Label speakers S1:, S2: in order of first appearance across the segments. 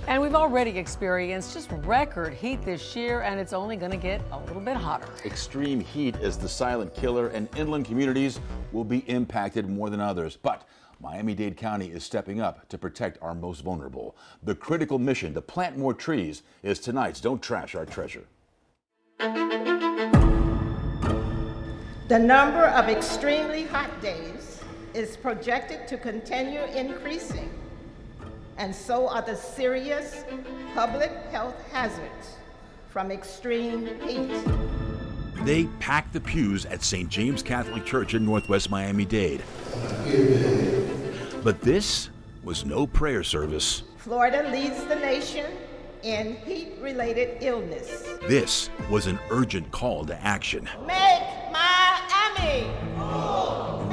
S1: And we've already experienced just record heat this year, and it's only going to get a little bit hotter.
S2: Extreme heat is the silent killer, and inland communities will be impacted more than others. But Miami-Dade County is stepping up to protect our most vulnerable. The critical mission to plant more trees is tonight's Don't Trash Our Treasure.
S3: The number of extremely hot days is projected to continue increasing, and so are the serious public health hazards from extreme heat.
S2: They packed the pews at St. James Catholic Church in Northwest Miami-Dade. But this was no prayer service.
S3: Florida leads the nation in heat-related illness.
S2: This was an urgent call to action.
S3: Make Miami!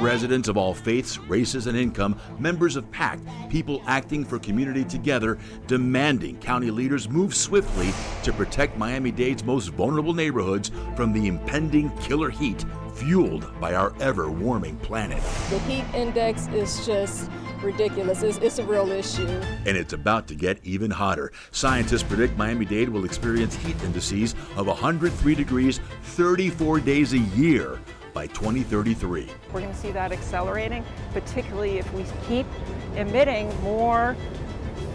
S2: Residents of all faiths, races, and income, members of PACT, people acting for community together, demanding county leaders move swiftly to protect Miami-Dade's most vulnerable neighborhoods from the impending killer heat fueled by our ever-warming planet.
S4: The heat index is just ridiculous. It's a real issue.
S2: And it's about to get even hotter. Scientists predict Miami-Dade will experience heat indices of 103 degrees 34 days a year by 2033.
S5: We're going to see that accelerating, particularly if we keep emitting more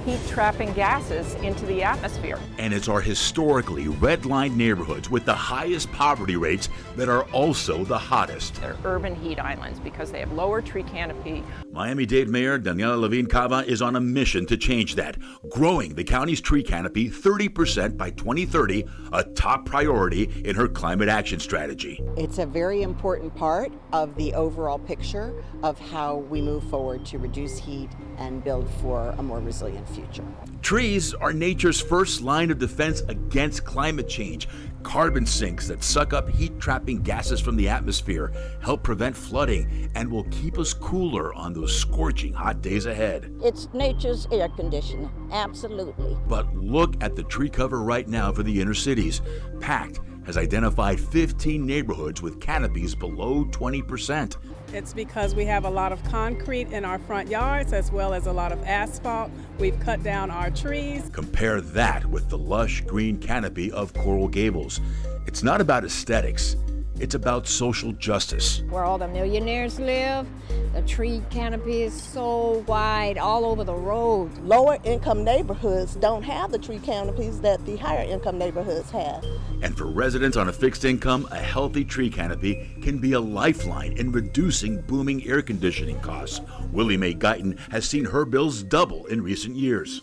S5: heat-trapping gases into the atmosphere.
S2: And it's our historically red-lined neighborhoods with the highest poverty rates that are also the hottest.
S5: They're urban heat islands because they have lower tree canopy.
S2: Miami-Dade Mayor Daniela Levine Cava is on a mission to change that, growing the county's tree canopy 30% by 2030, a top priority in her climate action strategy.
S6: It's a very important part of the overall picture of how we move forward to reduce heat and build for a more resilient future.
S2: Trees are nature's first line of defense against climate change. Carbon sinks that suck up heat-trapping gases from the atmosphere help prevent flooding and will keep us cooler on those scorching hot days ahead.
S7: It's nature's air conditioner, absolutely.
S2: But look at the tree cover right now for the inner cities. PACT has identified 15 neighborhoods with canopies below 20%.
S4: It's because we have a lot of concrete in our front yards as well as a lot of asphalt. We've cut down our trees.
S2: Compare that with the lush green canopy of Coral Gables. It's not about aesthetics, it's about social justice.
S7: Where all the millionaires live, the tree canopy is so wide all over the road.
S8: Lower income neighborhoods don't have the tree canopies that the higher income neighborhoods have.
S2: And for residents on a fixed income, a healthy tree canopy can be a lifeline in reducing booming air conditioning costs. Willie Mae Guyton has seen her bills double in recent years.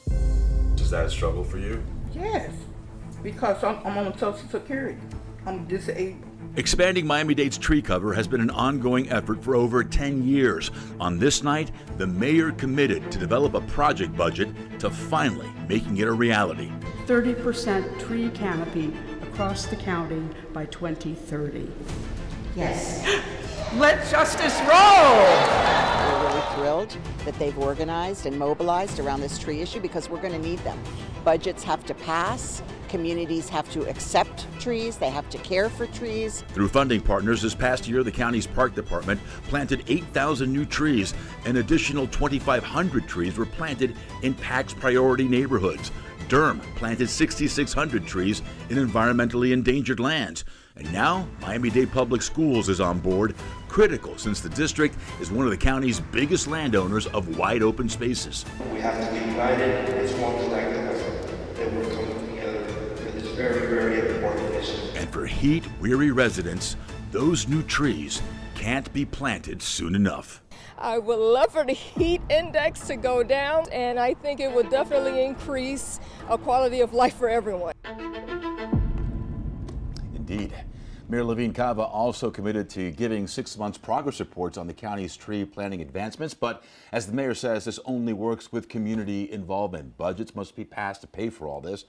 S2: Is that a struggle for you?
S9: Yes, because I'm on Social Security. I'm disabled.
S2: Expanding Miami-Dade's tree cover has been an ongoing effort for over 10 years. On this night, the mayor committed to develop a project budget to finally making it a reality.
S10: 30% tree canopy across the county by 2030.
S3: Yes.
S9: Let justice roll!
S6: We're really thrilled that they've organized and mobilized around this tree issue because we're going to need them. Budgets have to pass. Communities have to accept trees, they have to care for trees.
S2: Through funding partners this past year, the county's park department planted 8,000 new trees. An additional 2,500 trees were planted in PACT's priority neighborhoods. Durham planted 6,600 trees in environmentally endangered lands. And now, Miami-Dade Public Schools is on board, critical since the district is one of the county's biggest landowners of wide open spaces.
S11: We have to be united as one collective effort that we're coming together for this very, very important mission.
S2: And for heat-weary residents, those new trees can't be planted soon enough.
S4: I would love for the heat index to go down, and I think it would definitely increase a quality of life for everyone.
S2: Indeed. Mayor Levine Cava also committed to giving 6 months progress reports on the county's tree planting advancements. But as the mayor says, this only works with community involvement. Budgets must be passed to pay for all this.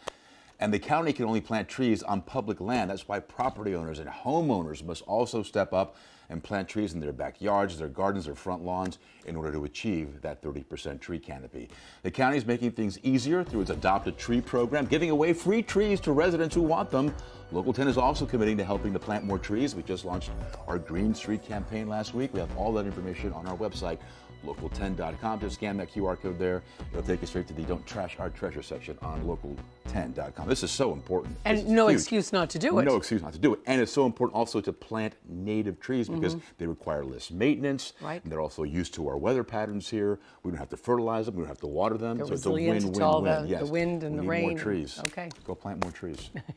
S2: And the county can only plant trees on public land. That's why property owners and homeowners must also step up and plant trees in their backyards, their gardens, their front lawns in order to achieve that 30% tree canopy. The county is making things easier through its Adopt a Tree program, giving away free trees to residents who want them. Local 10 is also committing to helping to plant more trees. We just launched our Green Street campaign last week. We have all that information on our website, local10.com. Just scan that QR code there. It'll take you straight to the Don't Trash Our Treasure section on local10.com. This is so important.
S1: And no excuse not to do it.
S2: No excuse not to do it. And it's so important also to plant native trees because they require less maintenance.
S1: Right.
S2: And they're also used to our weather patterns here. We don't have to fertilize them. We don't have to water them.
S1: They're
S2: so it's a
S1: resilient to all
S2: win-win-win.
S1: the wind and
S2: we
S1: the
S2: need
S1: rain.
S2: more trees.
S1: Okay.
S2: Go plant more trees.